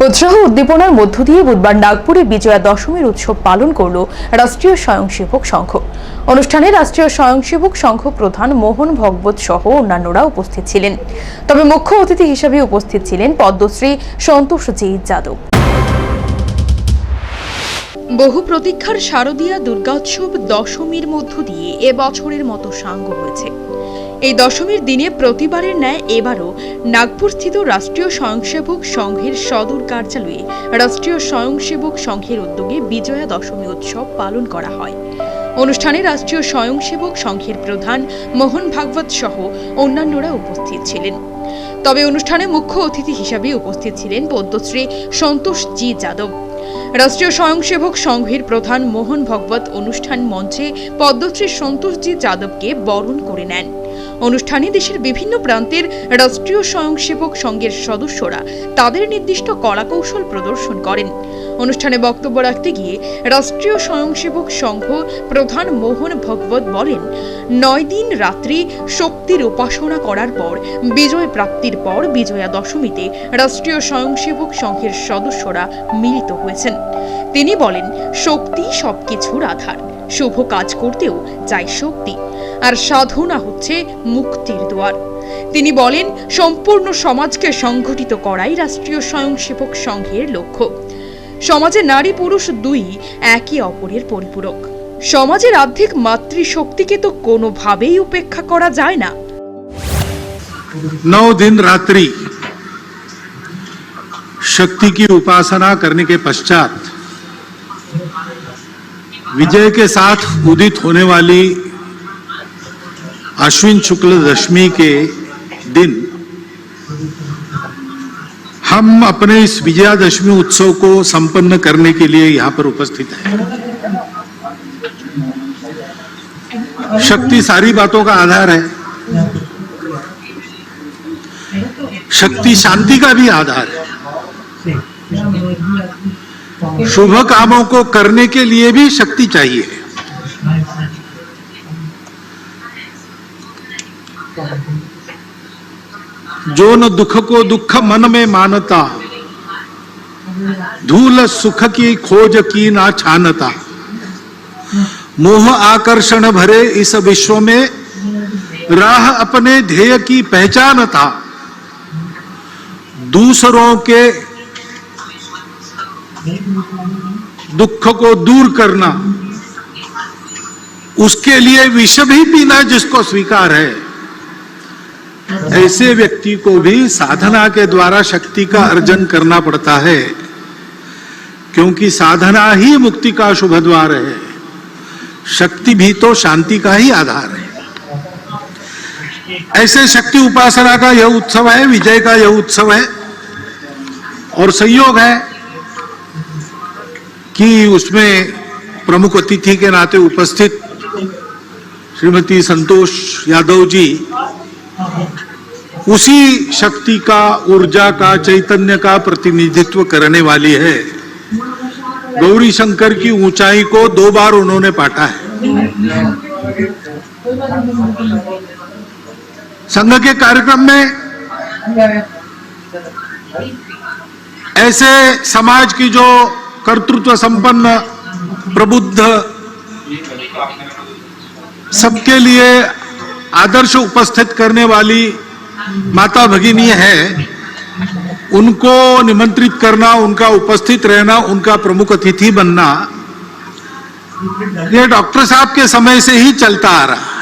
उत्साह उद्दीपनार मध्य दिए बुधवार नागपुरे विजया दशमीर उत्सव पालन करल राष्ट्रीय स्वयंसेवक संघ। অনুষ্ঠানে राष्ट्रीय स्वयंसेवक संघ प्रधान मोहन भगवत सह अन्यान्यरा उपस्थित छिलेन। तबे मुख्य अतिथि हिसेबे उपस्थित छिलेन पद्मश्री सन्तोषजी यादव। बहु प्रतीक्षार शारदीया दुर्गोत्सव दशमीर मध्य दिए ए बछरेर मतो सांग हयेছে। এই দশমীর দিনে প্রতিবারের ন্যায় এবারও নাগপুর স্থিত রাষ্ট্রীয় স্বয়ংসেবক সংঘের সদর কার্যালয়ে রাষ্ট্রীয় স্বয়ংসেবক সংঘের উদ্যোগে বিজয়া দশমী উৎসব পালন করা হয়। অনুষ্ঠানে রাষ্ট্রীয় স্বয়ংসেবক সংঘের প্রধান মোহন ভাগবত সহ অন্যান্যরা উপস্থিত ছিলেন। তবে অনুষ্ঠানে মুখ্য অতিথি হিসেবে উপস্থিত ছিলেন পদ্মশ্রী সন্তোষজি যাদব। রাষ্ট্রীয় স্বয়ংসেবক সংঘের প্রধান মোহন ভগবত অনুষ্ঠান মঞ্চে পদ্মশ্রী সন্তোষজি যাদবকে বরণ করে নেন। অনুষ্ঠানে দেশের বিভিন্ন প্রান্তের রাষ্ট্রীয় স্বয়ংসেবক সংঘের সদস্যরা তাদের নির্দিষ্ট কলাকৌশল প্রদর্শন করেন। অনুষ্ঠানে বক্তব্য রাখতে গিয়ে রাষ্ট্রীয় স্বয়ংসেবক সংঘ প্রধান মোহন ভগবত বলেন, 9 দিন রাত্রি শক্তির উপাসনা করার পর বিজয় প্রাপ্তির পর বিজয়া দশমীতে রাষ্ট্রীয় স্বয়ংসেবক সংঘের সদস্যরা মিলিত হয়েছেন। তিনি বলেন, শক্তি সবকিছুর আধার, শুভ কাজ করতেও চাই শক্তি, আর সাধনা হচ্ছে মুক্তির দ্বার। তিনি বলেন, সম্পূর্ণ সমাজকে সংগঠিত করাই রাষ্ট্রীয় স্বয়ংসেবক সংঘের লক্ষ্য। সমাজে নারী পুরুষ দুই একে অপরের পরিপূরক। সমাজের আর্থিক মাতৃশক্তিকে তো কোনোভাবেই উপেক্ষা করা যায় না। 9 दिन रात्रि शक्ति की उपासना करने के पश्चात विजय के साथ उदित होने वाली आश्विन शुक्ल दशमी के दिन हम अपने इस विजयादशमी उत्सव को संपन्न करने के लिए यहां पर उपस्थित हैं। शक्ति सारी बातों का आधार है। शक्ति शांति का भी आधार है। शुभ कामों को करने के लिए भी शक्ति चाहिए। जो न दुख को दुख मन में मानता, धूल सुख की खोज की ना छानता, मोह आकर्षण भरे इस विश्व में राह अपने ध्येय की पहचानता, दूसरों के दुख को दूर करना, उसके लिए विष भी पीना जिसको स्वीकार है, ऐसे व्यक्ति को भी साधना के द्वारा शक्ति का अर्जन करना पड़ता है, क्योंकि साधना ही मुक्ति का शुभ द्वार है। शक्ति भी तो शांति का ही आधार है। ऐसे शक्ति उपासना का यह उत्सव है, विजय का यह उत्सव है, और संयोग है कि उसमें प्रमुख अतिथि के नाते उपस्थित श्रीमती संतोष यादव जी उसी शक्ति का, ऊर्जा का, चैतन्य का प्रतिनिधित्व करने वाली है। गौरी शंकर की ऊंचाई को 2 बार उन्होंने पाटा है। संघ के कार्यक्रम में ऐसे समाज की जो कर्तृत्व संपन्न, प्रबुद्ध, सबके लिए आदर्श उपस्थित करने वाली माता भगिनी है, उनको निमंत्रित करना, उनका उपस्थित रहना, उनका प्रमुख अतिथि बनना, ये डॉक्टर साहब के समय से ही चलता आ रहा है।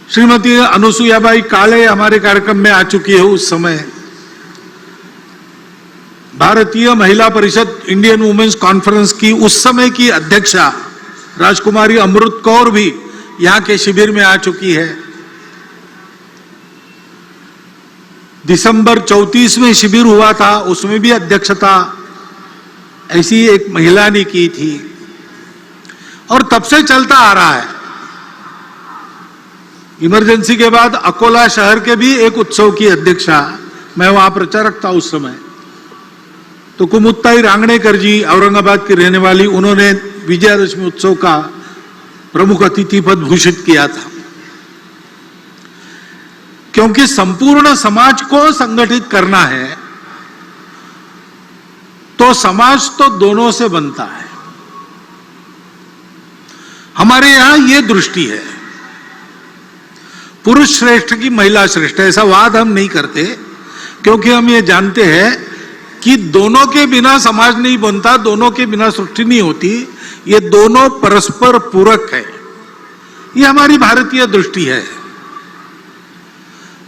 श्रीमती अनुसुयाबाई काले हमारे कार्यक्रम में आ चुकी है। उस समय भारतीय महिला परिषद, इंडियन वुमेन्स कॉन्फ्रेंस की उस समय की अध्यक्षा राजकुमारी अमृत कौर भी यहां के शिविर में आ चुकी है। दिसंबर 34 में शिविर हुआ था, उसमें भी अध्यक्षता ऐसी एक महिला ने की थी, और तब से चलता आ रहा है। इमरजेंसी के बाद अकोला शहर के भी एक उत्सव की अध्यक्षा, मैं वहां प्रचारक था उस समय, तो कुमुत्ताई रांगणेकर जी, औरंगाबाद की रहने वाली, उन्होंने विजयादशमी उत्सव का प्रमुख अतिथि पद घोषित किया था। क्योंकि संपूर्ण समाज को संगठित करना है तो समाज तो दोनों से बनता है। हमारे यहां यह दृष्टि है, पुरुष श्रेष्ठ की महिला श्रेष्ठ, ऐसा वाद हम नहीं करते, क्योंकि हम ये जानते हैं कि दोनों के बिना समाज नहीं बनता, दोनों के बिना सृष्टि नहीं होती, ये दोनों परस्पर पूरक है। ये हमारी भारतीय दृष्टि है,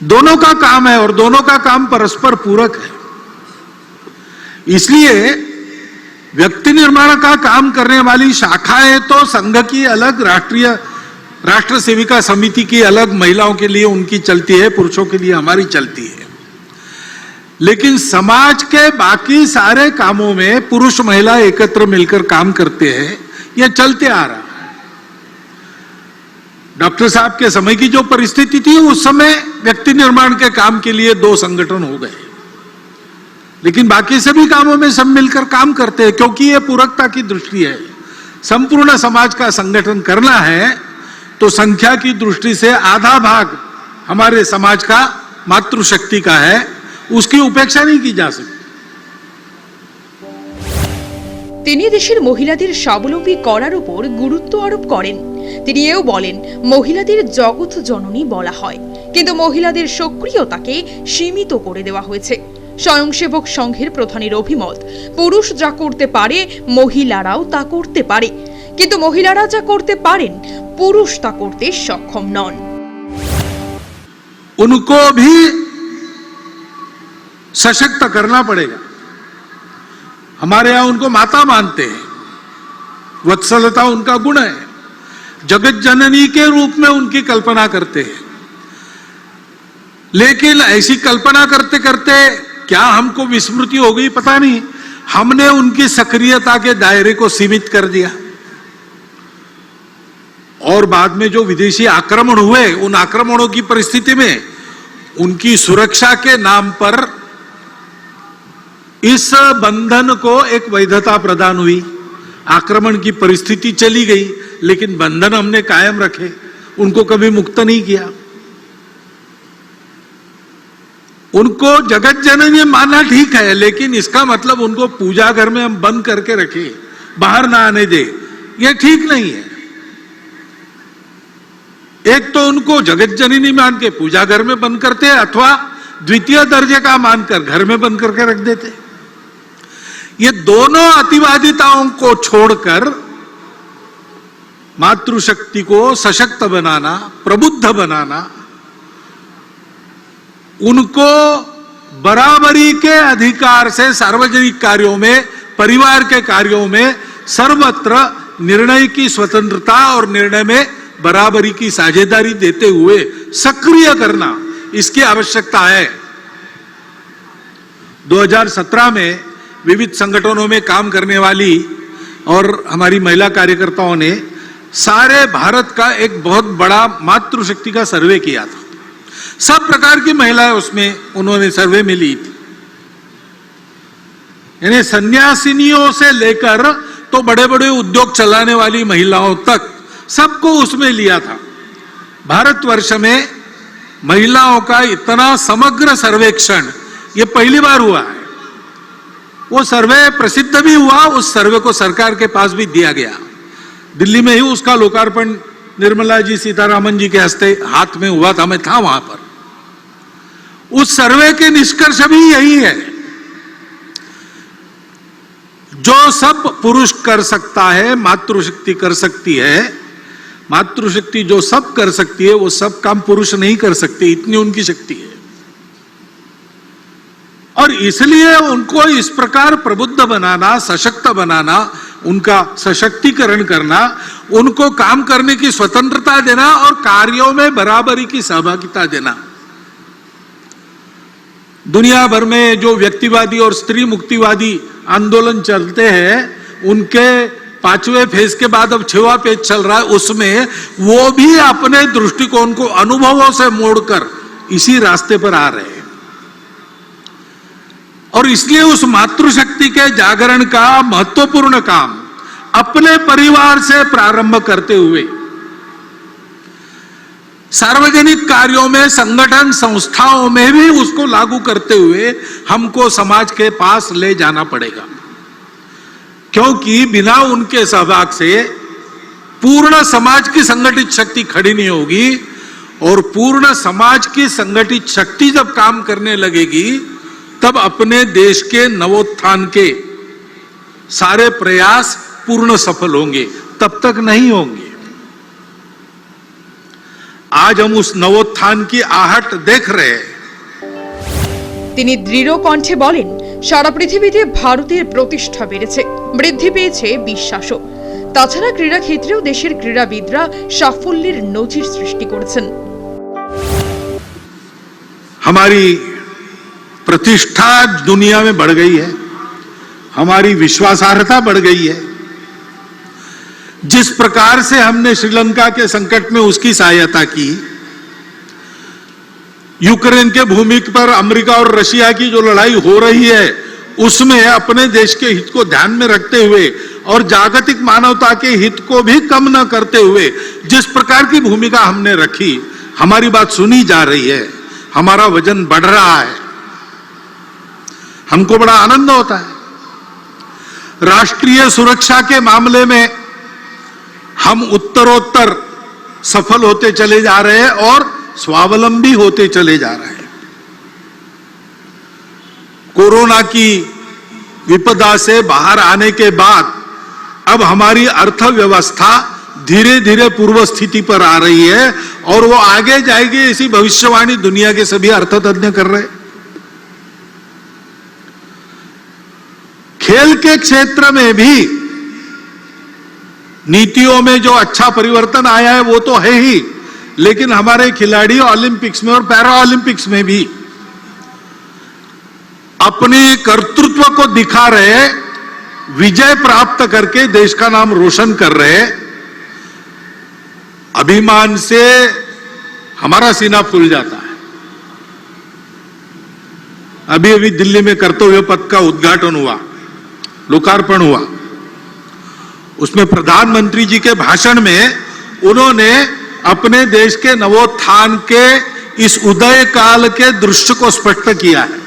दोनों का काम है और दोनों का काम परस्पर पूरक है। इसलिए व्यक्ति निर्माण का काम करने वाली शाखाएं तो संघ की अलग, राष्ट्र सेविका समिति की अलग, महिलाओं के लिए उनकी चलती है, पुरुषों के लिए हमारी चलती है। लेकिन समाज के बाकी सारे कामों में पुरुष महिला एकत्र मिलकर काम करते हैं, यह चलते आ रहा है। डॉक्टर साहब के समय की जो परिस्थिति थी, उस समय व्यक्ति निर्माण के काम के लिए 2 संगठन हो गए, लेकिन बाकी सभी कामों में सब मिलकर काम करते हैं, क्योंकि यह पूरकता की दृष्टि है। संपूर्ण समाज का संगठन करना है तो संख्या की दृष्टि से आधा भाग हमारे समाज का मातृशक्ति का है, उसकी उपेक्षा नहीं की जा सकती। তিনি দেশের মহিলাদের স্বাবলম্বী করার উপর গুরুত্ব আরোপ করেন। তিনি এও বলেন, মহিলাদের জগৎ জননী বলা হয়, কিন্তু মহিলাদের সক্রিয়তাকে সীমিত করে দেওয়া হয়েছে। স্বয়ংসেবক সংঘের প্রধানের অভিমত, পুরুষ যা করতে পারে মহিলারাও তা করতে পারে, কিন্তু মহিলারা যা করতে পারেন পুরুষ তা করতে সক্ষম নন। उनको भी सशक्त करना पड़ेगा। हमारे यहां उनको माता मानते हैं, वत्सलता उनका गुण है, जगत जननी के रूप में उनकी कल्पना करते हैं। लेकिन ऐसी कल्पना करते करते क्या हमको विस्मृति हो गई पता नहीं, हमने उनकी सक्रियता के दायरे को सीमित कर दिया। और बाद में जो विदेशी आक्रमण हुए, उन आक्रमणों की परिस्थिति में उनकी सुरक्षा के नाम पर इस बंधन को एक वैधता प्रदान हुई। आक्रमण की परिस्थिति चली गई, लेकिन बंधन हमने कायम रखे, उनको कभी मुक्त नहीं किया। उनको जगत जननी मानना ठीक है, लेकिन इसका मतलब उनको पूजा घर में हम बंद करके रखे, बाहर ना आने दे, यह ठीक नहीं है। एक तो उनको जगत जननी मान के पूजा घर में बंद करते, अथवा द्वितीय दर्जे का मानकर घर में बंद करके रख देते। ये दोनों अतिवादिताओं को छोड़कर मातृशक्ति को सशक्त बनाना, प्रबुद्ध बनाना, उनको बराबरी के अधिकार से सार्वजनिक कार्यों में, परिवार के कार्यों में सर्वत्र निर्णय की स्वतंत्रता और निर्णय में बराबरी की साझेदारी देते हुए सक्रिय करना, इसकी आवश्यकता है। 2017 में विविध संगठनों में काम करने वाली और हमारी महिला कार्यकर्ताओं ने सारे भारत का एक बहुत बड़ा मातृशक्ति का सर्वे किया था। सब प्रकार की महिलाएं उसमें उन्होंने सर्वे में ली थी, यानी सन्यासिनियों से लेकर तो बड़े बड़े उद्योग चलाने वाली महिलाओं तक सबको उसमें लिया था। भारतवर्ष में महिलाओं का इतना समग्र सर्वेक्षण ये पहली बार हुआ है। वो सर्वे प्रसिद्ध भी हुआ, उस सर्वे को सरकार के पास भी दिया गया। दिल्ली में ही उसका लोकार्पण निर्मला जी सीतारामन जी के हस्ते हाथ में हुआ था, मैं था वहां पर। उस सर्वे के निष्कर्ष भी यही है, जो सब पुरुष कर सकता है मातृशक्ति कर सकती है। मातृशक्ति जो सब कर सकती है वो सब काम पुरुष नहीं कर सकती, इतनी उनकी शक्ति है। और इसलिए उनको इस प्रकार प्रबुद्ध बनाना, सशक्त बनाना, उनका सशक्तिकरण करना, उनको काम करने की स्वतंत्रता देना और कार्यों में बराबरी की सहभागिता देना। दुनिया भर में जो व्यक्तिवादी और स्त्री मुक्तिवादी आंदोलन चलते हैं, उनके 5वें फेज के बाद अब 6वां फेज चल रहा है, उसमें वो भी अपने दृष्टिकोण को अनुभवों से मोड़कर इसी रास्ते पर आ रहे हैं। और इसलिए उस मातृशक्ति के जागरण का महत्वपूर्ण काम अपने परिवार से प्रारंभ करते हुए सार्वजनिक कार्यों में, संगठन संस्थाओं में भी उसको लागू करते हुए हमको समाज के पास ले जाना पड़ेगा, क्योंकि बिना उनके सहभाग से पूर्ण समाज की संगठित शक्ति खड़ी नहीं होगी, और पूर्ण समाज की संगठित शक्ति जब काम करने लगेगी तब अपने देश के नवोत्थान के सारे प्रयास पूर्ण सफल होंगे, तब तक नहीं होंगे। आज हम उस नवोत्थान की आहट देख रहे हैं। তিনি দৃঢ় কণ্ঠে বলেন, সারা পৃথিবীতে ভারতের প্রতিষ্ঠা বেড়েছে, বৃদ্ধি পেয়েছে বিশ্বাসও। তাছাড়া ক্রীড়া ক্ষেত্রেও দেশের ক্রীড়াবিদরা সাফল্যের নজির সৃষ্টি করেছেন। हमारी प्रतिष्ठा दुनिया में बढ़ गई है, हमारी विश्वासार्हता बढ़ गई है। जिस प्रकार से हमने श्रीलंका के संकट में उसकी सहायता की, यूक्रेन के भूमि पर अमेरिका और रशिया की जो लड़ाई हो रही है उसमें अपने देश के हित को ध्यान में रखते हुए और जागतिक मानवता के हित को भी कम न करते हुए जिस प्रकार की भूमिका हमने रखी, हमारी बात सुनी जा रही है, हमारा वजन बढ़ रहा है, हमको बड़ा आनंद होता है। राष्ट्रीय सुरक्षा के मामले में हम उत्तरोत्तर सफल होते चले जा रहे हैं और स्वावलंबी होते चले जा रहे हैं। कोरोना की विपदा से बाहर आने के बाद अब हमारी अर्थव्यवस्था धीरे धीरे पूर्व स्थिति पर आ रही है और वो आगे जाएगी, ऐसी भविष्यवाणी दुनिया के सभी अर्थतज्ञ कर रहे हैं। खेल के क्षेत्र में भी नीतियों में जो अच्छा परिवर्तन आया है वो तो है ही, लेकिन हमारे खिलाड़ी ओलंपिक्स में और पैरा ओलंपिक्स में भी अपने कर्तृत्व को दिखा रहे, विजय प्राप्त करके देश का नाम रोशन कर रहे। अभिमान से हमारा सीना फूल जाता है। अभी अभी दिल्ली में कर्तव्य पथ का उद्घाटन हुआ, लोकार्पण हुआ। उसमें प्रधानमंत्री जी के भाषण में उन्होंने अपने देश के नवोत्थान के इस उदय काल के दृश्य को स्पष्ट किया है।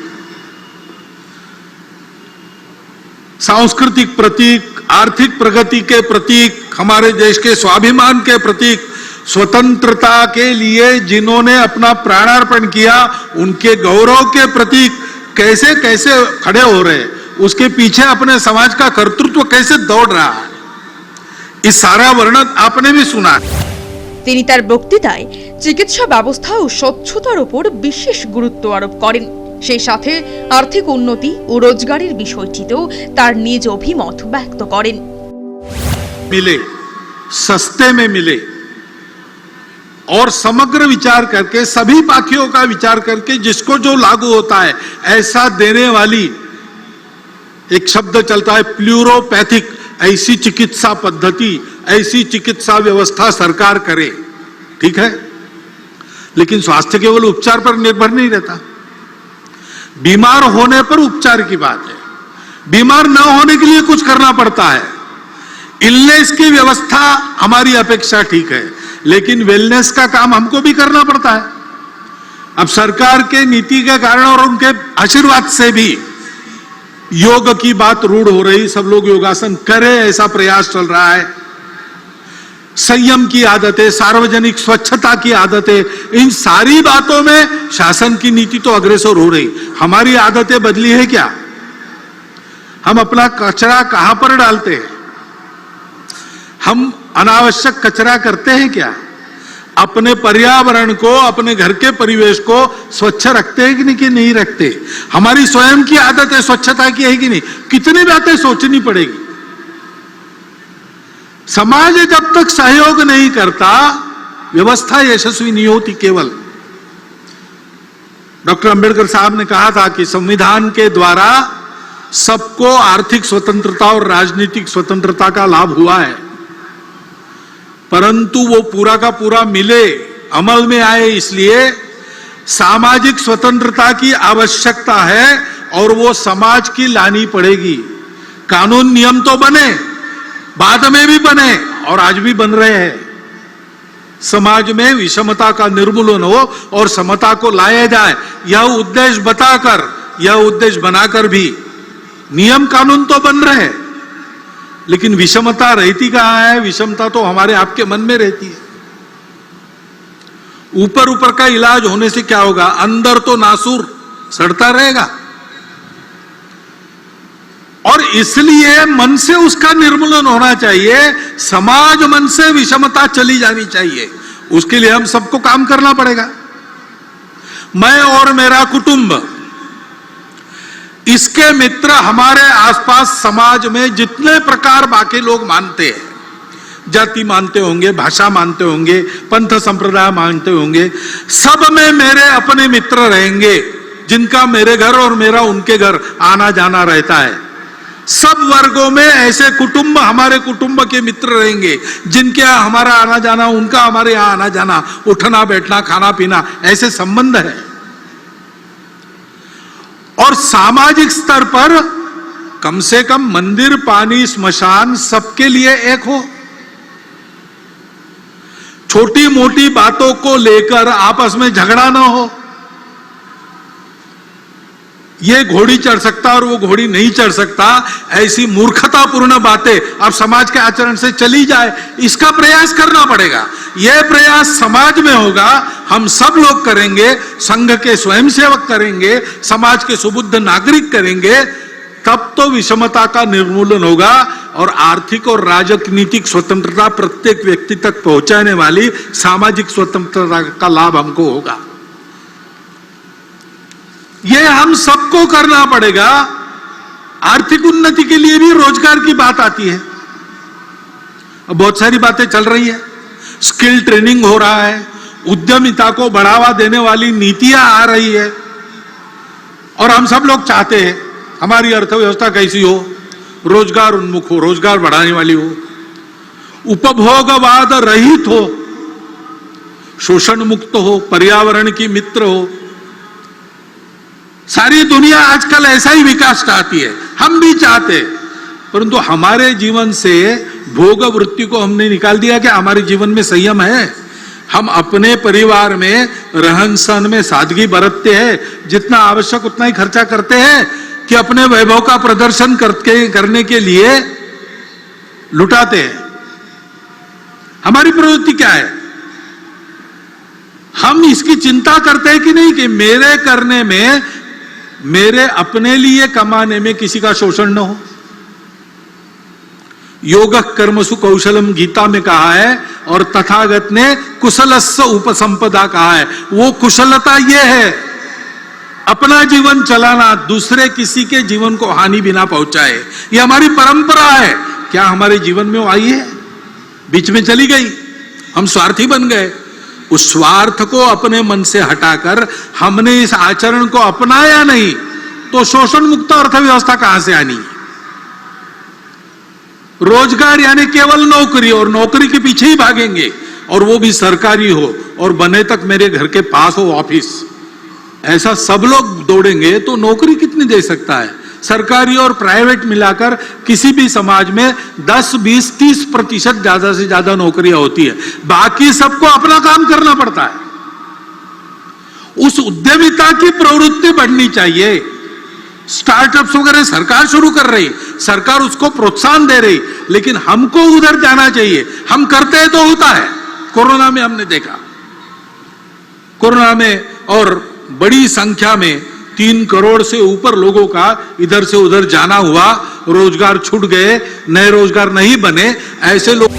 सांस्कृतिक प्रतीक, आर्थिक प्रगति के प्रतीक, हमारे देश के स्वाभिमान के प्रतीक, स्वतंत्रता के लिए जिन्होंने अपना प्राणार्पण किया उनके गौरव के प्रतीक कैसे कैसे खड़े हो रहे हैं, उसके पीछे अपने समाज का कर्तृत्व कैसे दौड़ रहा है, इस सारा वर्णन आपने भी सुना है। তিনি তার বক্তৃতায় চিকিৎসা ব্যবস্থা ও স্বচ্ছতার উপর বিশেষ গুরুত্ব আরোপ করেন। সেই সাথে আর্থিক উন্নতি ও রোজগারের বিষয়টিতেও তার নিজ অভিমত ব্যক্ত করেন। मिले, सस्ते में मिले और समग्र विचार करके, सभी पाखियों का विचार करके जिसको जो लागू होता है ऐसा देने वाली एक शब्द चलता है प्लूरोपैथिक, ऐसी चिकित्सा पद्धति, ऐसी चिकित्सा व्यवस्था सरकार करे, ठीक है। लेकिन स्वास्थ्य केवल उपचार पर निर्भर नहीं रहता, बीमार होने पर उपचार की बात है, बीमार न होने के लिए कुछ करना पड़ता है। इलनेस की व्यवस्था हमारी अपेक्षा ठीक है, लेकिन वेलनेस का काम हमको भी करना पड़ता है। अब सरकार के नीति के कारण और उनके आशीर्वाद से भी योग की बात रूढ़ हो रही, सब लोग योगासन करें ऐसा प्रयास चल रहा है। संयम की आदतें, सार्वजनिक स्वच्छता की आदतें, इन सारी बातों में शासन की नीति तो अग्रसर हो रही। हमारी आदतें बदली है क्या? हम अपना कचरा कहां पर डालते हैं? हम अनावश्यक कचरा करते हैं क्या? अपने पर्यावरण को, अपने घर के परिवेश को स्वच्छ रखते हैं कि नहीं रखते? हमारी स्वयं की आदत है स्वच्छता की है कि नहीं? कितनी बातें सोचनी पड़ेगी। समाज जब तक सहयोग नहीं करता, व्यवस्था यशस्वी नहीं होती। केवल डॉक्टर अंबेडकर साहब ने कहा था कि संविधान के द्वारा सबको आर्थिक स्वतंत्रता और राजनीतिक स्वतंत्रता का लाभ हुआ है, परंतु वो पूरा का पूरा मिले, अमल में आए, इसलिए सामाजिक स्वतंत्रता की आवश्यकता है और वो समाज की लानी पड़ेगी। कानून नियम तो बने, बाद में भी बने और आज भी बन रहे हैं, समाज में विषमता का निर्मूलन हो और समता को लाया जाए, यह उद्देश्य बताकर, यह उद्देश्य बनाकर भी नियम कानून तो बन रहे हैं, लेकिन विषमता रहती कहां है? विषमता तो हमारे आपके मन में रहती है। ऊपर ऊपर का इलाज होने से क्या होगा? अंदर तो नासूर सड़ता रहेगा। और इसलिए मन से उसका निर्मूलन होना चाहिए, समाज मन से विषमता चली जानी चाहिए। उसके लिए हम सबको काम करना पड़ेगा। मैं और मेरा कुटुंब, इसके मित्र, हमारे आसपास समाज में जितने प्रकार बाकी लोग मानते हैं, जाति मानते होंगे, भाषा मानते होंगे, पंथ संप्रदाय मानते होंगे, सब में मेरे अपने मित्र रहेंगे, जिनका मेरे घर और मेरा उनके घर आना जाना रहता है। सब वर्गों में ऐसे कुटुंब हमारे कुटुंब के मित्र रहेंगे, जिनके यहाँ हमारा आना जाना, उनका हमारे यहाँ आना जाना, उठना बैठना, खाना पीना, ऐसे संबंध है। और सामाजिक स्तर पर कम से कम मंदिर, पानी, स्मशान सबके लिए एक हो। छोटी मोटी बातों को लेकर आपस में झगड़ा ना हो। ये घोड़ी चढ़ सकता और वो घोड़ी नहीं चढ़ सकता, ऐसी मूर्खतापूर्ण बातें अब समाज के आचरण से चली जाए, इसका प्रयास करना पड़ेगा। यह प्रयास समाज में होगा, हम सब लोग करेंगे, संघ के स्वयंसेवक करेंगे, समाज के सुबुद्ध नागरिक करेंगे, तब तो विषमता का निर्मूलन होगा और आर्थिक और राजनीतिक स्वतंत्रता प्रत्येक व्यक्ति तक पहुंचाने वाली सामाजिक स्वतंत्रता का लाभ हमको होगा। यह हम सबको करना पड़ेगा। आर्थिक उन्नति के लिए भी रोजगार की बात आती है। अब बहुत सारी बातें चल रही है, स्किल ट्रेनिंग हो रहा है, उद्यमिता को बढ़ावा देने वाली नीतियां आ रही है, और हम सब लोग चाहते हैं हमारी अर्थव्यवस्था कैसी हो? रोजगार उन्मुख हो, रोजगार बढ़ाने वाली हो, उपभोगवाद रहित हो, शोषण मुक्त हो, पर्यावरण की मित्र हो। सारी दुनिया आजकल ऐसा ही विकास चाहती है, हम भी चाहते, परंतु हमारे जीवन से भोग वृत्ति को हमने निकाल दिया। कि हमारे जीवन में संयम है? हम अपने परिवार में रहन सहन में सादगी बरतते हैं, जितना आवश्यक उतना ही खर्चा करते हैं, कि अपने वैभव का प्रदर्शन करने के लिए लुटाते हैं? हमारी प्रवृत्ति क्या है? हम इसकी चिंता करते हैं कि नहीं कि मेरे करने में, मेरे अपने लिए कमाने में किसी का शोषण न हो। योगः कर्मसु कौशलम गीता में कहा है, और तथागत ने कुशलस्य उपसंपदा कहा है। वो कुशलता ये है, अपना जीवन चलाना, दूसरे किसी के जीवन को हानि बिना पहुंचाए। ये हमारी परंपरा है। क्या हमारे जीवन में वो आई है? बीच में चली गई, हम स्वार्थी बन गए। उस स्वार्थ को अपने मन से हटाकर हमने इस आचरण को अपनाया नहीं, तो शोषण मुक्त अर्थव्यवस्था कहां से आनी? रोजगार यानी केवल नौकरी, और नौकरी के पीछे ही भागेंगे, और वो भी सरकारी हो, और बने तक मेरे घर के पास हो ऑफिस। ऐसा सब लोग दौड़ेंगे तो नौकरी कितनी दे सकता है? सरकारी और प्राइवेट मिलाकर किसी भी समाज में 10, 20, 30% ज्यादा से ज्यादा नौकरियां होती है। बाकी सबको अपना काम करना पड़ता है। उस उद्यमिता की प्रवृत्ति बढ़नी चाहिए। स्टार्टअप्स वगैरह सरकार शुरू कर रही, सरकार उसको प्रोत्साहन दे रही, लेकिन हमको उधर जाना चाहिए। हम करते हैं तो होता है। कोरोना में हमने देखा, कोरोना में और बड़ी संख्या में 3 करोड़ से ऊपर लोगों का इधर से उधर जाना हुआ, रोजगार छूट गए, नए रोजगार नहीं बने। ऐसे लोग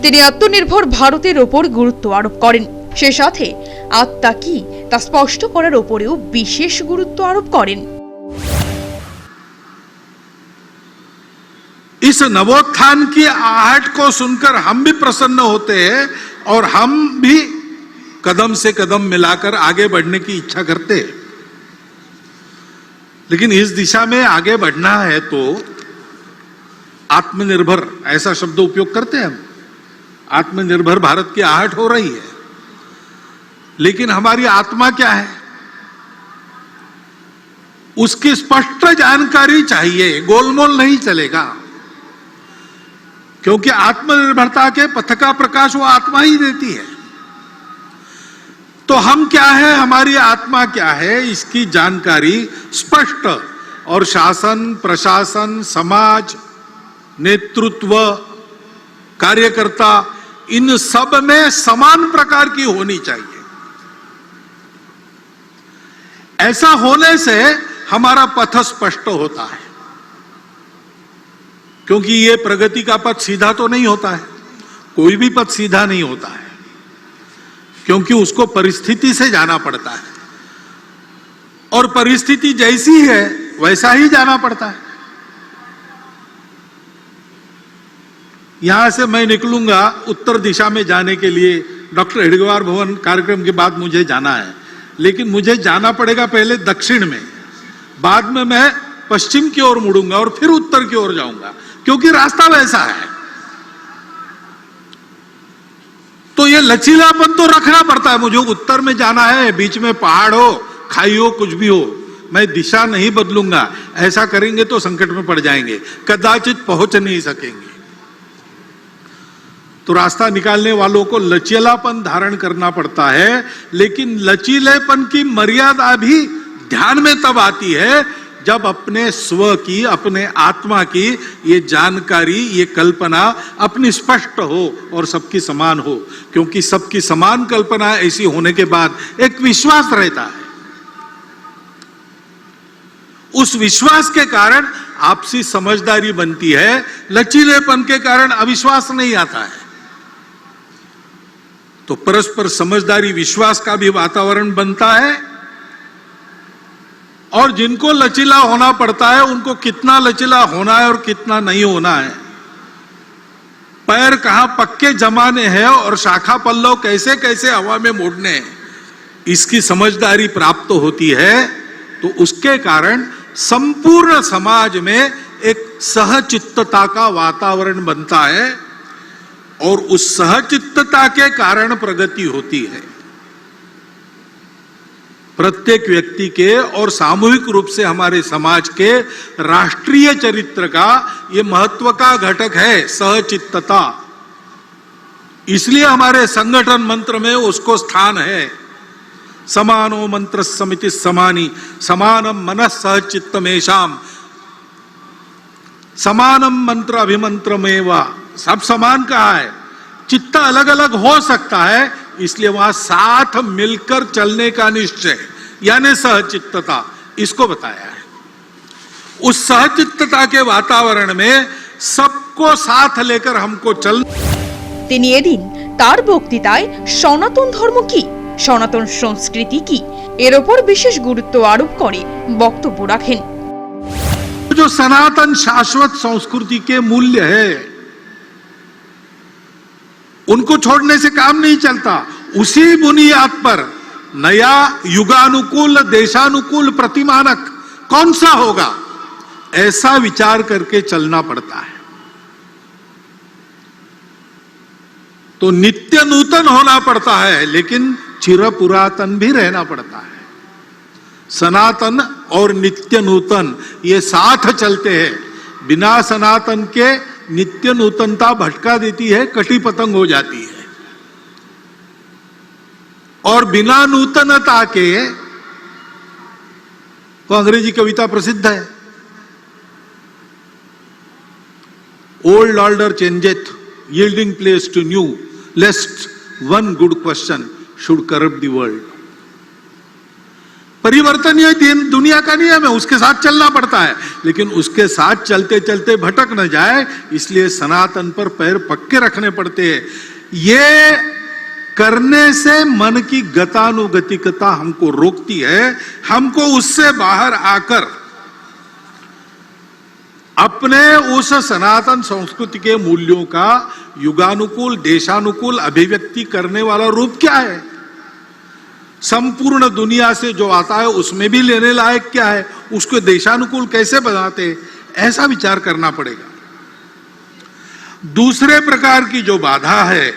তিনি আত্মনির্ভর ভারতের ওপর গুরুত্ব আরোপ করেন। সে সাথে আত্মা কি তা স্পষ্ট করার উপরেও বিশেষ গুরুত্ব আরোপ করেন। इस नवोत्थान की आहट को सुनकर हम भी प्रसन्न होते हैं, और हम भी कदम से कदम मिलाकर आगे बढ़ने की इच्छा करते हैं। लेकिन इस दिशा में आगे बढ़ना है तो आत्मनिर्भर, ऐसा शब्द उपयोग करते हैं हम। आत्मनिर्भर भारत की आहट हो रही है, लेकिन हमारी आत्मा क्या है, उसकी स्पष्ट जानकारी चाहिए। गोलमोल नहीं चलेगा, क्योंकि आत्मनिर्भरता के पथ का प्रकाश वो आत्मा ही देती है। तो हम क्या है, हमारी आत्मा क्या है, इसकी जानकारी स्पष्ट और शासन, प्रशासन, समाज, नेतृत्व, कार्यकर्ता, इन सब में समान प्रकार की होनी चाहिए। ऐसा होने से हमारा पथ स्पष्ट होता है, क्योंकि ये प्रगति का पथ सीधा तो नहीं होता है, कोई भी पथ सीधा नहीं होता है, क्योंकि उसको परिस्थिति से जाना पड़ता है और परिस्थिति जैसी है वैसा ही जाना पड़ता है। यहां से मैं निकलूंगा उत्तर दिशा में जाने के लिए, डॉक्टर हेडगेवार भवन कार्यक्रम के बाद मुझे जाना है, लेकिन मुझे जाना पड़ेगा पहले दक्षिण में, बाद में मैं पश्चिम की ओर मुड़ूंगा और फिर उत्तर की ओर जाऊंगा, क्योंकि रास्ता वैसा है। तो ये लचीलापन तो रखना पड़ता है। मुझे उत्तर में जाना है, बीच में पहाड़ हो, खाई हो, कुछ भी हो, मैं दिशा नहीं बदलूंगा। ऐसा करेंगे तो संकट में पड़ जाएंगे, कदाचित पहुंच नहीं सकेंगे। तो रास्ता निकालने वालों को लचीलापन धारण करना पड़ता है, लेकिन लचीलेपन की मर्यादा भी ध्यान में तब आती है जब अपने स्व की, अपने आत्मा की ये जानकारी, ये कल्पना अपनी स्पष्ट हो और सबकी समान हो, क्योंकि सबकी समान कल्पना ऐसी होने के बाद एक विश्वास रहता है। उस विश्वास के कारण आपसी समझदारी बनती है, लचीलेपन के कारण अविश्वास नहीं आता है। तो परस्पर समझदारी, विश्वास का भी वातावरण बनता है, और जिनको लचीला होना पड़ता है उनको कितना लचीला होना है और कितना नहीं होना है, पैर कहां पक्के जमाने हैं और शाखा पल्लव कैसे कैसे हवा में मोड़ने हैं, इसकी समझदारी प्राप्त होती है। तो उसके कारण संपूर्ण समाज में एक सहचित्तता का वातावरण बनता है और उस सहचित्तता के कारण प्रगति होती है। प्रत्येक व्यक्ति के और सामूहिक रूप से हमारे समाज के राष्ट्रीय चरित्र का ये महत्व का घटक है, सहचित्तता। इसलिए हमारे संगठन मंत्र में उसको स्थान है। समानो मंत्र समिति समानी, समानम मनः सहचित्तमेषाम, समानम मंत्र अभिमंत्रमेवा। सब समान कहा है, चित्त अलग अलग हो सकता है, इसलिए वहां साथ मिलकर चलने का निश्चय यानी सहचित्तता, इसको बताया है। उस सहचित्तता के वातावरण में सबको साथ लेकर हमको चल। তিনি এদিন তার বক্তৃতায় সনাতন ধর্ম কি, সনাতন সংস্কৃতি কি এর উপর বিশেষ গুরুত্ব আরোপ করে বক্তব্য রাখেন। जो सनातन शाश्वत संस्कृति के मूल्य है, उनको छोड़ने से काम नहीं चलता। उसी बुनियाद पर नया युगानुकूल, देशानुकूल प्रतिमानक कौन सा होगा, ऐसा विचार करके चलना पड़ता है। तो नित्य नूतन होना पड़ता है, लेकिन चिर पुरातन भी रहना पड़ता है। सनातन और नित्य नूतन ये साथ चलते हैं। बिना सनातन के नित्य नूतनता भटका देती है, कटी पतंग हो जाती है। और बिना नूतनता के, तो अंग्रेजी कविता प्रसिद्ध है, old order changeth, yielding place to new, lest one good question should corrupt the world. परिवर्तन ये दुनिया का नियम है, उसके साथ चलना पड़ता है, लेकिन उसके साथ चलते चलते भटक न जाए, इसलिए सनातन पर पैर पक्के रखने पड़ते हैं। ये करने से मन की गतानुगतिकता हमको रोकती है। हमको उससे बाहर आकर अपने उस सनातन संस्कृति के मूल्यों का युगानुकूल, देशानुकूल अभिव्यक्ति करने वाला रूप क्या है, संपूर्ण दुनिया से जो आता है उसमें भी लेने लायक क्या है, उसको देशानुकूल कैसे बनाते, ऐसा विचार करना पड़ेगा। दूसरे प्रकार की जो बाधा है,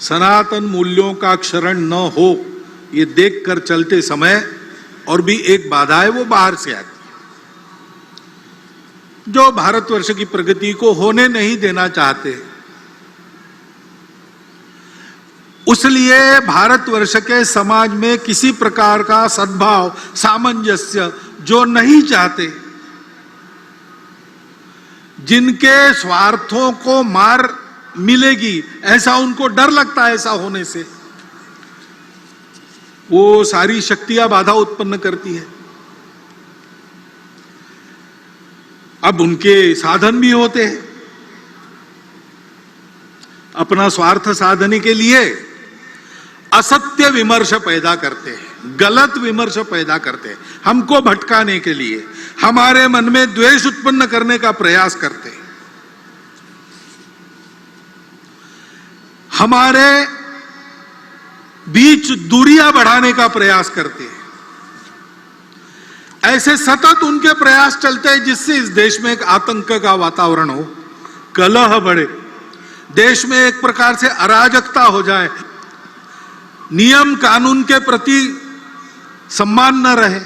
सनातन मूल्यों का क्षरण न हो, ये देखकर चलते समय और भी एक बाधा है, वो बाहर से आती है, जो भारतवर्ष की प्रगति को होने नहीं देना चाहते। उसलिए भारतवर्ष के समाज में किसी प्रकार का सद्भाव, सामंजस्य जो नहीं चाहते, जिनके स्वार्थों को मार मिलेगी ऐसा उनको डर लगता है, ऐसा होने से वो सारी शक्तियां बाधा उत्पन्न करती है। अब उनके साधन भी होते हैं, अपना स्वार्थ साधने के लिए असत्य विमर्श पैदा करते हैं, गलत विमर्श पैदा करते हैं, हमको भटकाने के लिए, हमारे मन में द्वेष उत्पन्न करने का प्रयास करते हैं, हमारे बीच दूरियां बढ़ाने का प्रयास करते हैं। ऐसे सतत उनके प्रयास चलते हैं जिससे इस देश में एक आतंक का वातावरण हो, कलह बढ़े, देश में एक प्रकार से अराजकता हो जाए, नियम कानून के प्रति सम्मान न रहे,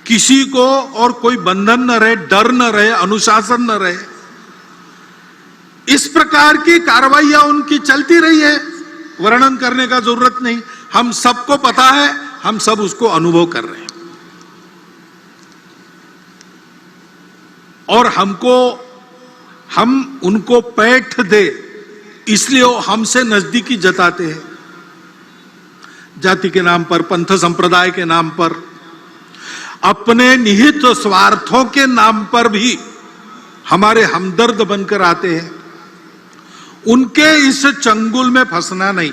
किसी को और कोई बंधन न रहे, डर न रहे, अनुशासन न रहे। इस प्रकार की कार्रवाइयां उनकी चलती रही है, वर्णन करने का जरूरत नहीं, हम सबको पता है, हम सब उसको अनुभव कर रहे हैं। और हम उनको पैठ दे इसलिए वो हमसे नजदीकी जताते हैं, जाति के नाम पर, पंथ संप्रदाय के नाम पर, अपने निहित स्वार्थों के नाम पर भी हमारे हमदर्द बनकर आते हैं। उनके इस चंगुल में फंसना नहीं।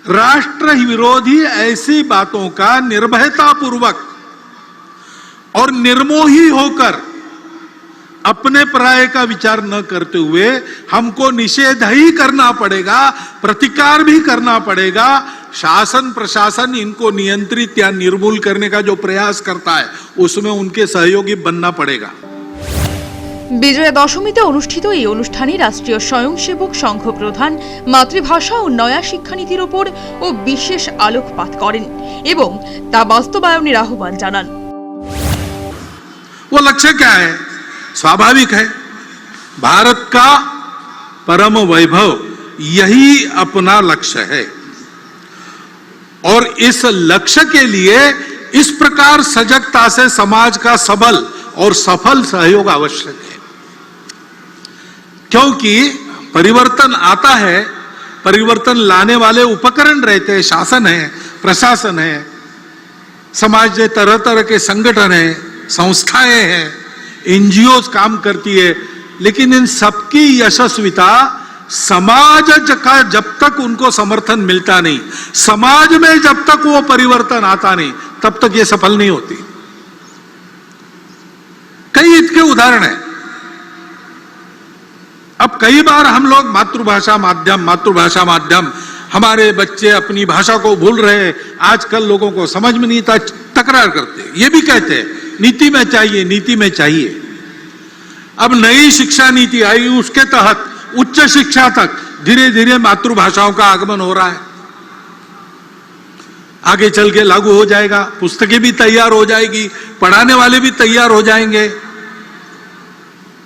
राष्ट्र विरोधी ऐसी बातों का निर्भयतापूर्वक और निर्मोही होकर अपने पराये का विचार न करते हुए हमको निषेध ही करना पड़ेगा, प्रतिकार भी करना पड़ेगा। शासन प्रशासन इनको नियंत्रित या निर्मूल करने का जो प्रयास करता है उसमें उनके सहयोगी बनना पड़ेगा। বিজয়া দশমীতে অনুষ্ঠিত এই অনুষ্ঠানে রাষ্ট্রীয় স্বয়ংসেবক সংঘ প্রধান মাতৃভাষা ও নয়া শিক্ষানীতির উপর ও বিশেষ আলোকপাত করেন এবং তা বাস্তবায়নের আহ্বান জানান। वो लक्ष्य क्या है? स्वाभाविक है, भारत का परम वैभव यही अपना लक्ष्य है और इस लक्ष्य के लिए इस प्रकार सजगता से समाज का सबल और सफल सहयोग आवश्यक है। क्योंकि परिवर्तन आता है, परिवर्तन लाने वाले उपकरण रहते हैं, शासन है, प्रशासन है, समाज में तरह तरह के संगठन है, संस्थाएं हैं, एनजीओ काम करती है, लेकिन इन सबकी यशस्विता समाज का जब तक उनको समर्थन मिलता नहीं, समाज में जब तक वो परिवर्तन आता नहीं, तब तक ये सफल नहीं होती। कई इसके उदाहरण है। अब कई बार हम लोग मातृभाषा माध्यम, हमारे बच्चे अपनी भाषा को भूल रहे, आजकल लोगों को समझ में नहीं था, तकरार करते, ये भी कहते हैं नीति में चाहिए, नीति में चाहिए। अब नई शिक्षा नीति आई, उसके तहत उच्च शिक्षा तक धीरे धीरे मातृभाषाओं का आगमन हो रहा है, आगे चल के लागू हो जाएगा, पुस्तकें भी तैयार हो जाएगी, पढ़ाने वाले भी तैयार हो जाएंगे।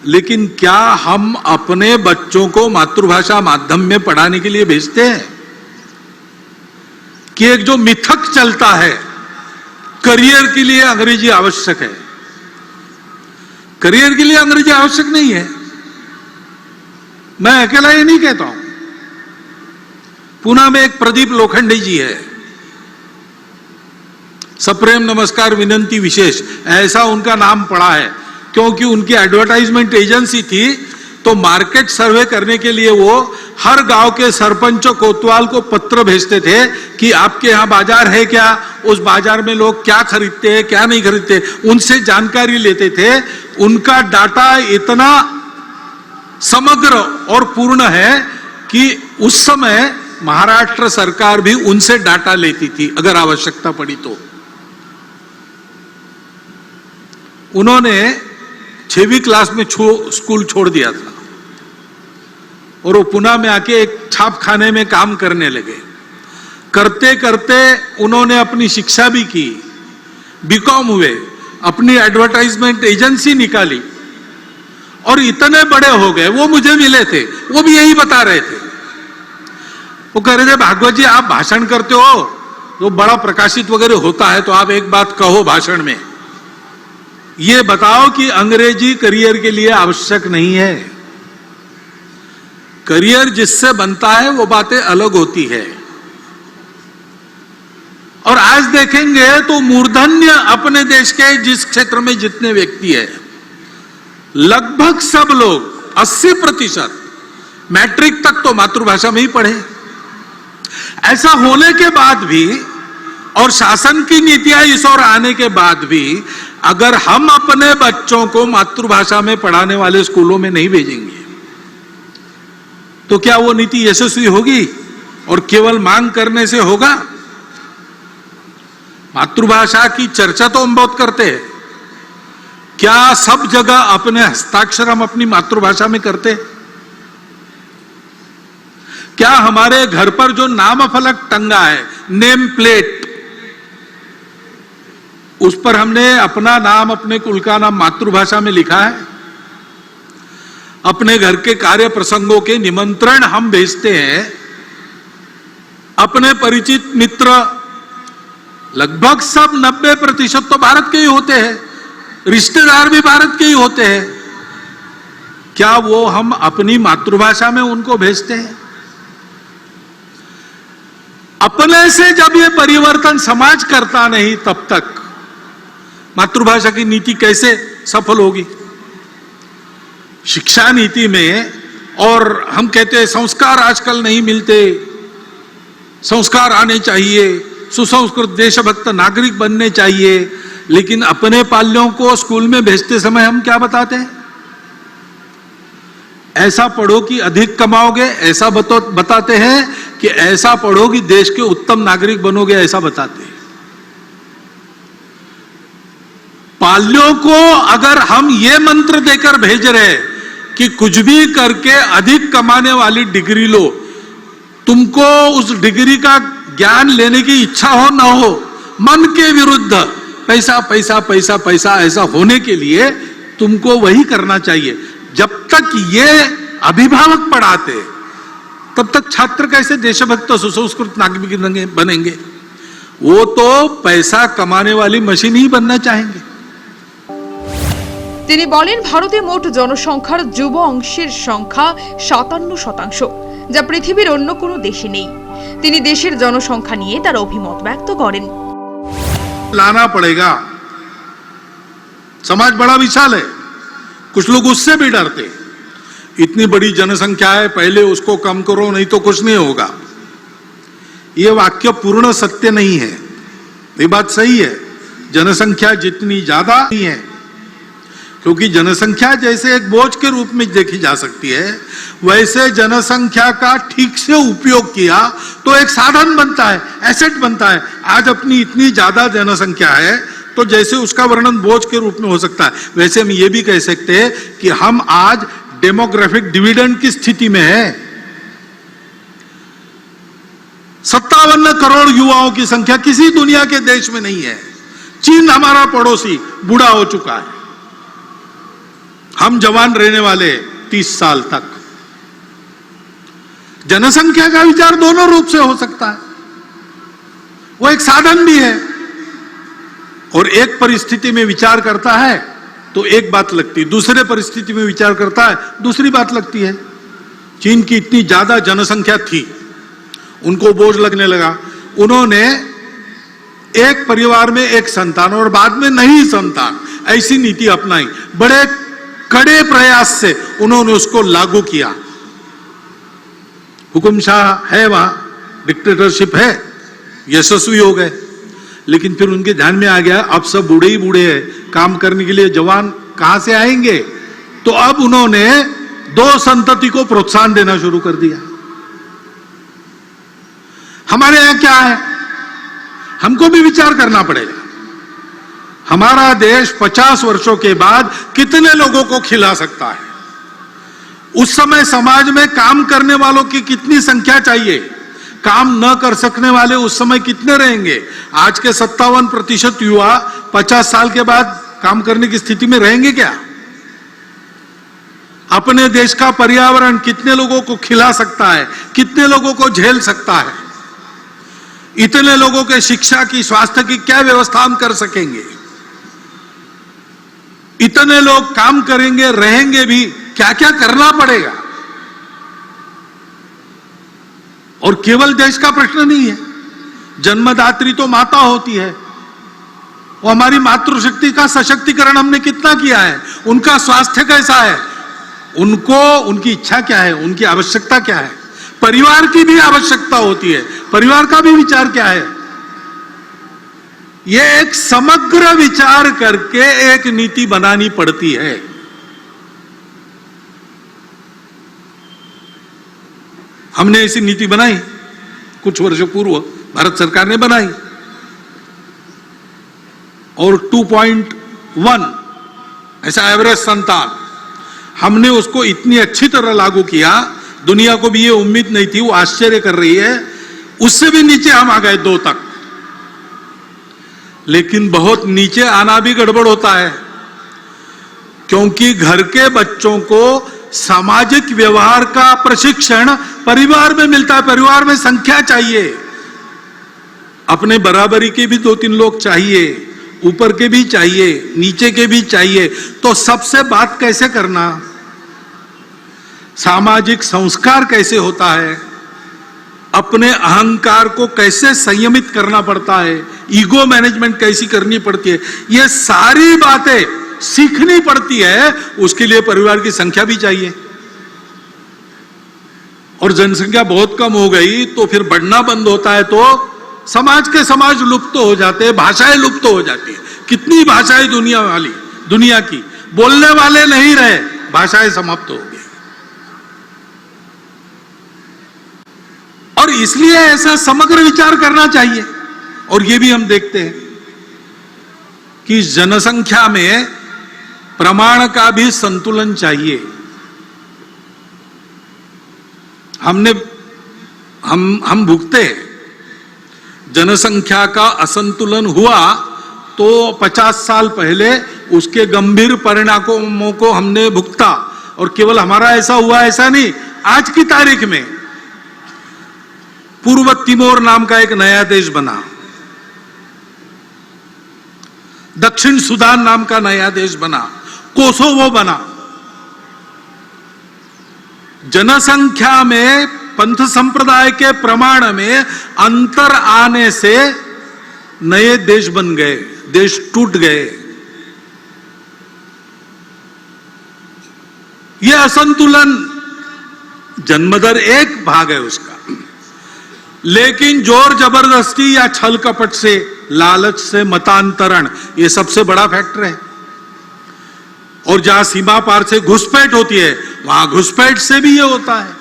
लेकिन क्या हम अपने बच्चों को मातृभाषा माध्यम में पढ़ाने के लिए भेजते हैं? कि एक जो मिथक चलता है, करियर के लिए अंग्रेजी आवश्यक है, करियर के लिए अंग्रेजी आवश्यक नहीं है। मैं अकेला ये नहीं कहता हूं, पुणे में एक प्रदीप लोखंडे जी है, सप्रेम नमस्कार विनंती विशेष, ऐसा उनका नाम पड़ा है, क्योंकि उनकी एडवर्टाइजमेंट एजेंसी थी, तो मार्केट सर्वे करने के लिए वो हर गांव के सरपंच कोतवाल को पत्र भेजते थे कि आपके यहाँ बाजार है क्या, उस बाजार में लोग क्या खरीदते हैं क्या नहीं खरीदते, उनसे जानकारी लेते थे। उनका डाटा इतना समग्र और पूर्ण है कि उस समय महाराष्ट्र सरकार भी उनसे डाटा लेती थी अगर आवश्यकता पड़ी तो। उन्होंने 6वीं क्लास में स्कूल छोड़ दिया था और वो पुणे में आके एक छापखाने में काम करने लगे। करते करते उन्होंने अपनी शिक्षा भी की, बीकॉम हुए, अपनी एडवर्टाइजमेंट एजेंसी निकाली और इतने बड़े हो गए। वो मुझे मिले थे, वो भी यही बता रहे थे। वो कह रहे थे भागवत जी आप भाषण करते हो तो बड़ा प्रकाशित वगैरह होता है, तो आप एक बात कहो भाषण में, ये बताओ कि अंग्रेजी करियर के लिए आवश्यक नहीं है। करियर जिससे बनता है वो बातें अलग होती है। और आज देखेंगे तो मूर्धन्य अपने देश के जिस क्षेत्र में जितने व्यक्ति है, लगभग सब लोग 80% मैट्रिक तक तो मातृभाषा में ही पढ़े। ऐसा होने के बाद भी और शासन की नीतियां इस ओर आने के बाद भी अगर हम अपने बच्चों को मातृभाषा में पढ़ाने वाले स्कूलों में नहीं भेजेंगे तो क्या वो नीति यशस्वी होगी? और केवल मांग करने से होगा? मातृभाषा की चर्चा तो हम बहुत करते हैं, क्या सब जगह अपने हस्ताक्षर हम अपनी मातृभाषा में करते हैं? क्या हमारे घर पर जो नाम फलक टंगा है, नेम प्लेट, उस पर हमने अपना नाम, अपने कुल का नाम मातृभाषा में लिखा है? अपने घर के कार्य प्रसंगों के निमंत्रण हम भेजते हैं, अपने परिचित मित्र लगभग सब 90% तो भारत के ही होते हैं, रिश्तेदार भी भारत के ही होते हैं, क्या वो हम अपनी मातृभाषा में उनको भेजते हैं? अपने से जब ये परिवर्तन समाज करता नहीं तब तक मातृभाषा की नीति कैसे सफल होगी? शिक्षा नीति में, और हम कहते हैं संस्कार आजकल नहीं मिलते, संस्कार आने चाहिए, सुसंस्कृत देशभक्त नागरिक बनने चाहिए, लेकिन अपने पाल्यों को स्कूल में भेजते समय हम क्या बताते हैं? ऐसा पढ़ो कि अधिक कमाओगे, ऐसा बताते हैं कि ऐसा पढ़ो कि देश के उत्तम नागरिक बनोगे, ऐसा बताते हैं। पाल्यों को अगर हम ये मंत्र देकर भेज रहे कि कुछ भी करके अधिक कमाने वाली डिग्री लो, तुमको उस डिग्री का ज्ञान लेने की इच्छा हो ना हो, मन के विरुद्ध पैसा पैसा पैसा पैसा ऐसा होने के लिए तुमको वही करना चाहिए। जब तक ये अभिभावक पढ़ाते तब तक छात्र कैसे देशभक्त सुसंस्कृत नागरिक बनेंगे? वो तो पैसा कमाने वाली मशीन ही बनना चाहेंगे। তিনি বলেন ভারতে মোট জনসংখ্যার যুব অংশের সংখ্যা 57%, যা পৃথিবীর অন্য কোনো দেশে নেই। তিনি দেশের জনসংখ্যা নিয়ে তার অভিমত ব্যক্ত করেন। लाना पड़ेगा, समाज बड़ा विशाल है, कुछ लोग उससे भी डरते, इतनी बड़ी जनसंख्या है पहले उसको कम करो नहीं तो कुछ नहीं होगा। ये वाक्य पूर्ण सत्य नहीं है, ये बात सही है, जनसंख्या जितनी ज्यादा नहीं है, क्योंकि जनसंख्या जैसे एक बोझ के रूप में देखी जा सकती है, वैसे जनसंख्या का ठीक से उपयोग किया तो एक साधन बनता है, एसेट बनता है। आज अपनी इतनी ज्यादा जनसंख्या है तो जैसे उसका वर्णन बोझ के रूप में हो सकता है, वैसे हम ये भी कह सकते हैं कि हम आज डेमोग्राफिक डिविडेंड की स्थिति में है। 57 करोड़ युवाओं की संख्या किसी दुनिया के देश में नहीं है। चीन हमारा पड़ोसी बूढ़ा हो चुका है, हम जवान रहने वाले 30 साल तक। जनसंख्या का विचार दोनों रूप से हो सकता है, वो एक साधन भी है, और एक परिस्थिति में विचार करता है तो एक बात लगती है, दूसरे परिस्थिति में विचार करता है दूसरी बात लगती है। चीन की इतनी ज्यादा जनसंख्या थी, उनको बोझ लगने लगा, उन्होंने एक परिवार में एक संतान और बाद में नहीं संतान, ऐसी नीति अपनाई। बड़े कड़े प्रयास से उन्होंने उसको लागू किया। हुकुमशाह है वहां, डिक्टेटरशिप है, यशस्वी हो गए। लेकिन फिर उनके ध्यान में आ गया अब सब बूढ़े ही बूढ़े हैं, काम करने के लिए जवान कहां से आएंगे? तो अब उन्होंने 2 संतति को प्रोत्साहन देना शुरू कर दिया। हमारे यहां क्या है, हमको भी विचार करना पड़ेगा। हमारा देश 50 वर्षों के बाद कितने लोगों को खिला सकता है? उस समय समाज में काम करने वालों की कितनी संख्या चाहिए? काम न कर सकने वाले उस समय कितने रहेंगे? आज के 57% युवा 50 साल के बाद काम करने की स्थिति में रहेंगे क्या? अपने देश का पर्यावरण कितने लोगों को खिला सकता है, कितने लोगों को झेल सकता है, इतने लोगों के शिक्षा की, स्वास्थ्य की क्या व्यवस्था हम कर सकेंगे, इतने लोग काम करेंगे, रहेंगे भी, क्या क्या करना पड़ेगा। और केवल देश का प्रश्न नहीं है, जन्मदात्री तो माता होती है, वो हमारी मातृशक्ति का सशक्तिकरण हमने कितना किया है, उनका स्वास्थ्य कैसा है, उनको उनकी इच्छा क्या है, उनकी आवश्यकता क्या है, परिवार की भी आवश्यकता होती है, परिवार का भी विचार क्या है। यह एक समग्र विचार करके एक नीति बनानी पड़ती है। हमने ऐसी नीति बनाई, कुछ वर्षों पूर्व भारत सरकार ने बनाई, और 2.1 ऐसा एवरेज संतान, हमने उसको इतनी अच्छी तरह लागू किया, दुनिया को भी ये उम्मीद नहीं थी, वो आश्चर्य कर रही है, उससे भी नीचे हम आ गए 2 तक। लेकिन बहुत नीचे आना भी गड़बड़ होता है, क्योंकि घर के बच्चों को सामाजिक व्यवहार का प्रशिक्षण परिवार में मिलता है। परिवार में संख्या चाहिए, अपने बराबरी के भी 2-3 लोग चाहिए, ऊपर के भी चाहिए, नीचे के भी चाहिए। तो सबसे बात कैसे करना, सामाजिक संस्कार कैसे होता है, अपने अहंकार को कैसे संयमित करना पड़ता है, ईगो मैनेजमेंट कैसी करनी पड़ती है, ये सारी बातें सीखनी पड़ती है। उसके लिए परिवार की संख्या भी चाहिए, और जनसंख्या बहुत कम हो गई तो फिर बढ़ना बंद होता है, तो समाज के समाज लुप्त हो जाते हैं, भाषाएं लुप्त हो जाती है। कितनी भाषाएं दुनिया की, बोलने वाले नहीं रहे, भाषाएं समाप्त हो गई। और इसलिए ऐसा समग्र विचार करना चाहिए। और ये भी हम देखते हैं कि जनसंख्या में प्रमाण का भी संतुलन चाहिए। हम भुगते हैं, जनसंख्या का असंतुलन हुआ तो 50 साल पहले उसके गंभीर परिणामों को हमने भुगता। और केवल हमारा ऐसा हुआ ऐसा नहीं, आज की तारीख में पूर्व तिमोर नाम का एक नया देश बना, दक्षिण सुदान नाम का नया देश बना, कोसोवो बना। जनसंख्या में पंथ संप्रदाय के प्रमाण में अंतर आने से नए देश बन गए, देश टूट गए। यह असंतुलन, जन्मदर एक भाग है उसका, लेकिन जोर जबरदस्ती या छल कपट से, लालच से मतांतरण, यह सबसे बड़ा फैक्टर है। और जहां सीमा पार से घुसपैठ होती है, वहां घुसपैठ से भी यह होता है।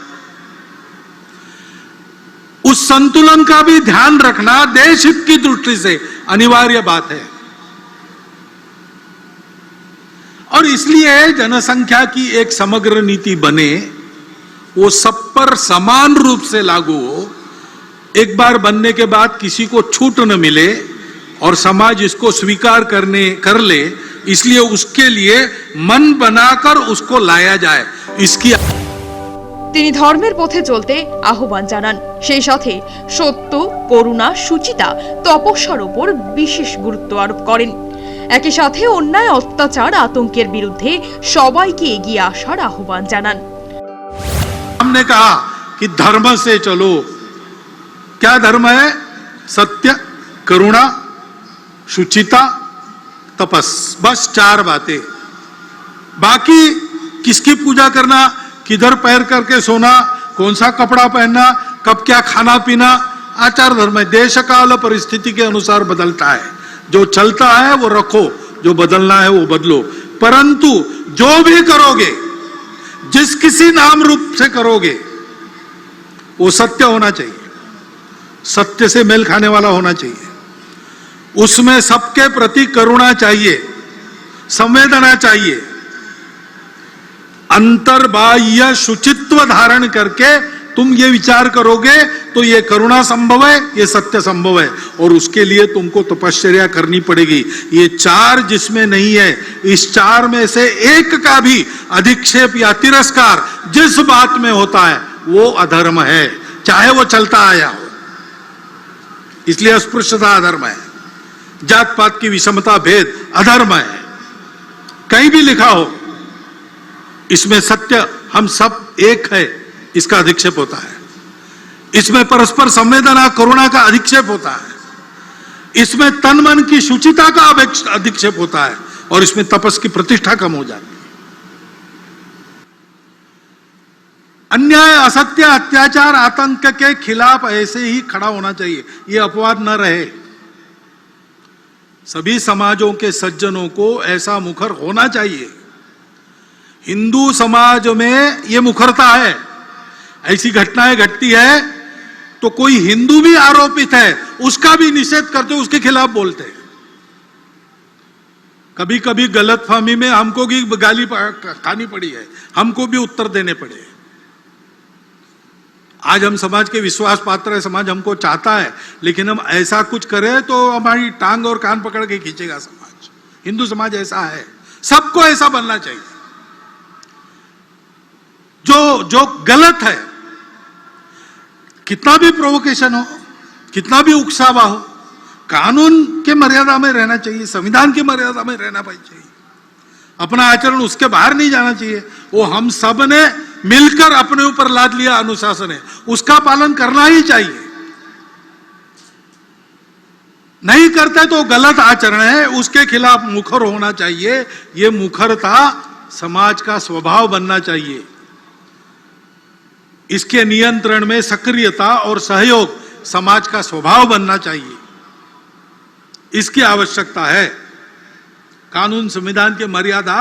उस संतुलन का भी ध्यान रखना देश हित की दृष्टि से अनिवार्य बात है। और इसलिए जनसंख्या की एक समग्र नीति बने, वो सब पर समान रूप से लागू हो, एक बार बनने के बाद किसी को छूट न मिले और समाज इसको स्वीकार कर ले, इसलिए उसके लिए मन बनाकर उसको लाया जाए। इसकी তিনি ধর্মের পথে চলতে আহ্বান জানান। সেই সাথে সত্য, করুণা, সুচিতা, তপস্যার উপর বিশেষ গুরুত্ব আরোপ করেন। একই সাথে অন্যায়, অত্যাচার, আতঙ্কের বিরুদ্ধে সবাইকে এগিয়ে আসার আহ্বান জানান। हमने कहा कि धर्म से चलो। क्या धर्म है? सत्य, करुणा, शुचिता, तपस, बस 4 बातें। बाकी किसकी पूजा करना, किधर पैर करके सोना, कौन सा कपड़ा पहनना, कब क्या खाना पीना, आचार धर्म है। देश काल परिस्थिति के अनुसार बदलता है। जो चलता है वो रखो, जो बदलना है वो बदलो। परंतु जो भी करोगे, जिस किसी नाम रूप से करोगे, वो सत्य होना चाहिए, सत्य से मेल खाने वाला होना चाहिए। उसमें सबके प्रति करुणा चाहिए, संवेदना चाहिए, अंतर्बाह्य शुचित्व धारण करके तुम ये विचार करोगे तो ये करुणा संभव है, ये सत्य संभव है, और उसके लिए तुमको तपश्चर्या करनी पड़ेगी। ये चार जिसमें नहीं है, इस चार में से एक का भी अधिक्षेप या तिरस्कार जिस बात में होता है वो अधर्म है, चाहे वो चलता आया हो। इसलिए अस्पृश्यता अधर्म है, जात पात की विषमता भेद अधर्म है। कहीं भी लिखा हो इसमें सत्य हम सब एक है, इसका अधिक्षेप होता है। इसमें परस्पर संवेदना करुणा का अधिक्षेप होता है। इसमें तन मन की शुचिता का अधिक्षेप होता है, और इसमें तपस की प्रतिष्ठा कम हो जाती है। अन्याय, असत्य, अत्याचार, आतंक के खिलाफ ऐसे ही खड़ा होना चाहिए, ये अपवाद न रहे। सभी समाजों के सज्जनों को ऐसा मुखर होना चाहिए। हिंदू समाज में यह मुखरता है, ऐसी घटनाएं घटती है तो कोई हिंदू भी आरोपित है उसका भी निषेध करते, उसके खिलाफ बोलते हैं। कभी कभी गलतफहमी में हमको भी गाली खानी पड़ी है, हमको भी उत्तर देने पड़े। आज हम समाज के विश्वास पात्र है, समाज हमको चाहता है, लेकिन हम ऐसा कुछ करें तो हमारी टांग और कान पकड़ के खींचेगा समाज। हिंदू समाज ऐसा है, सबको ऐसा बनना चाहिए। जो गलत है, कितना भी प्रोवोकेशन हो, कितना भी उकसावा हो, कानून के मर्यादा में रहना चाहिए, संविधान की मर्यादा में रहना चाहिए। अपना आचरण उसके बाहर नहीं जाना चाहिए। वो हम सब ने मिलकर अपने ऊपर लाद लिया अनुशासन है, उसका पालन करना ही चाहिए। नहीं करते तो गलत आचरण है, उसके खिलाफ मुखर होना चाहिए। ये मुखरता समाज का स्वभाव बनना चाहिए। इसके नियंत्रण में सक्रियता और सहयोग समाज का स्वभाव बनना चाहिए। इसकी आवश्यकता है। कानून संविधान की मर्यादा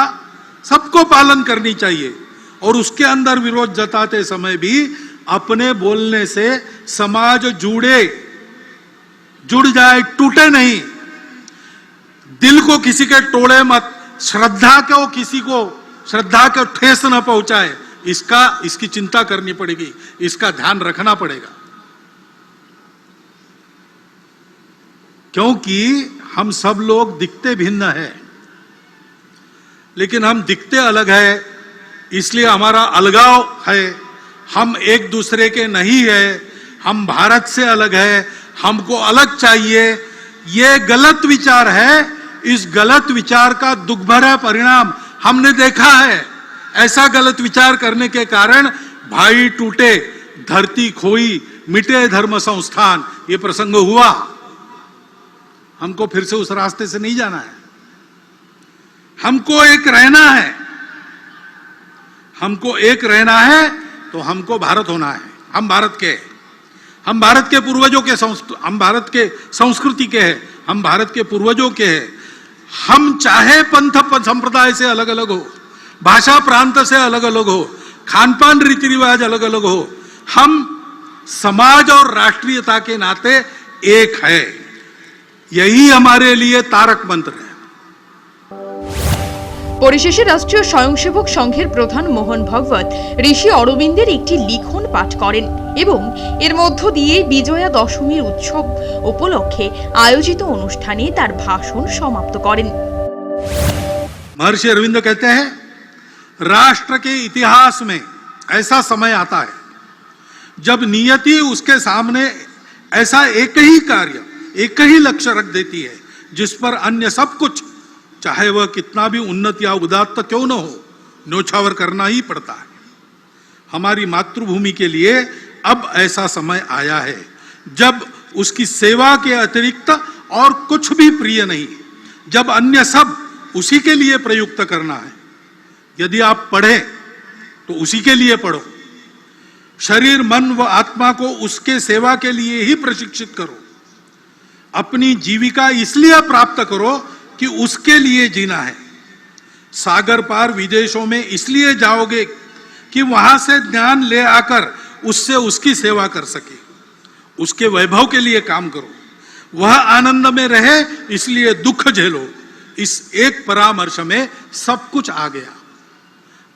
सबको पालन करनी चाहिए, और उसके अंदर विरोध जताते समय भी अपने बोलने से समाज जुड़ जाए, टूटे नहीं। दिल को किसी के तोड़े मत, श्रद्धा को ठेस न पहुंचाए, इसकी चिंता करनी पड़ेगी, इसका ध्यान रखना पड़ेगा। क्योंकि हम सब लोग दिखते भिन्न हैं, लेकिन हम दिखते अलग है, इसलिए हमारा अलगाव है। हम एक दूसरे के नहीं है, हम भारत से अलग है, हमको अलग चाहिए। ये गलत विचार है। इस गलत विचार का दुख भरा परिणाम हमने देखा है। ऐसा गलत विचार करने के कारण भाई टूटे, धरती खोई, मिटे धर्म संस्थान, ये प्रसंग हुआ। हमको फिर से उस रास्ते से नहीं जाना है। हमको एक रहना है। हमको एक रहना है तो हमको भारत होना है। हम भारत के पूर्वजों के हम भारत के संस्कृति के हैं, हम भारत के पूर्वजों के हैं। हम चाहे पंथ संप्रदाय से अलग अलग हो, भाषा प्रांत से अलग अलग हो, खान पान रीति रिवाज अलग अलग हो, हम समाज और राष्ट्रीयता के नाते एक है। यही हमारे लिए तारक मंत्र है। পরিশেষে রাষ্ট্রীয় স্বয়ংসেবক সংঘের প্রধান মোহন ভগবত ঋষি অরবিন্দের একটি লিখন পাঠ করেন এবং এর মধ্য দিয়ে বিজয়া দশমীর উৎসব উপলক্ষে আয়োজিত অনুষ্ঠানে তার ভাষণ সমাপ্ত করেন। महर्षि अरविंद कहते हैं, राष्ट्र के इतिहास में ऐसा समय आता है जब नियति उसके सामने ऐसा एक ही कार्य, एक ही लक्ष्य रख देती है जिस पर अन्य सब कुछ, चाहे वह कितना भी उन्नत या उदात्त क्यों न हो, न्योछावर करना ही पड़ता है। हमारी मातृभूमि के लिए अब ऐसा समय आया है जब उसकी सेवा के अतिरिक्त और कुछ भी प्रिय नहीं, जब अन्य सब उसी के लिए प्रयुक्त करना है। यदि आप पढ़े तो उसी के लिए पढ़ो। शरीर, मन व आत्मा को उसके सेवा के लिए ही प्रशिक्षित करो। अपनी जीविका इसलिए प्राप्त करो कि उसके लिए जीना है। सागर पार विदेशों में इसलिए जाओगे कि वहां से ज्ञान ले आकर उससे उसकी सेवा कर सके। उसके वैभव के लिए काम करो। वह आनंद में रहे इसलिए दुख झेलो। इस एक परामर्श में सब कुछ आ गया।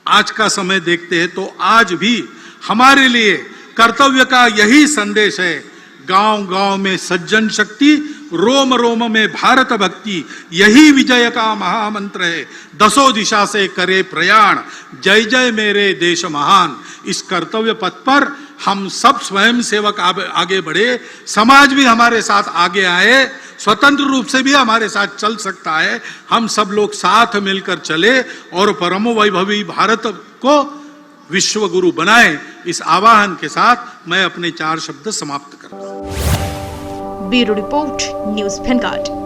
आज का समय देखते हैं तो आज भी हमारे लिए कर्तव्य का यही संदेश है। गांव-गांव में सज्जन शक्ति, रोम रोम में भारत भक्ति, यही विजय का महामंत्र है। दसों दिशा से करे प्रयाण, जय जय मेरे देश महान। इस कर्तव्य पथ पर हम सब स्वयं सेवक आगे बढ़े, समाज भी हमारे साथ आगे आए, स्वतंत्र रूप से भी हमारे साथ चल सकता है। हम सब लोग साथ मिलकर चले और परम वैभवी भारत को विश्व गुरु बनाए। इस आह्वान के साथ मैं अपने 4 शब्द समाप्त करता हूं। Bureau report, news Vanguard.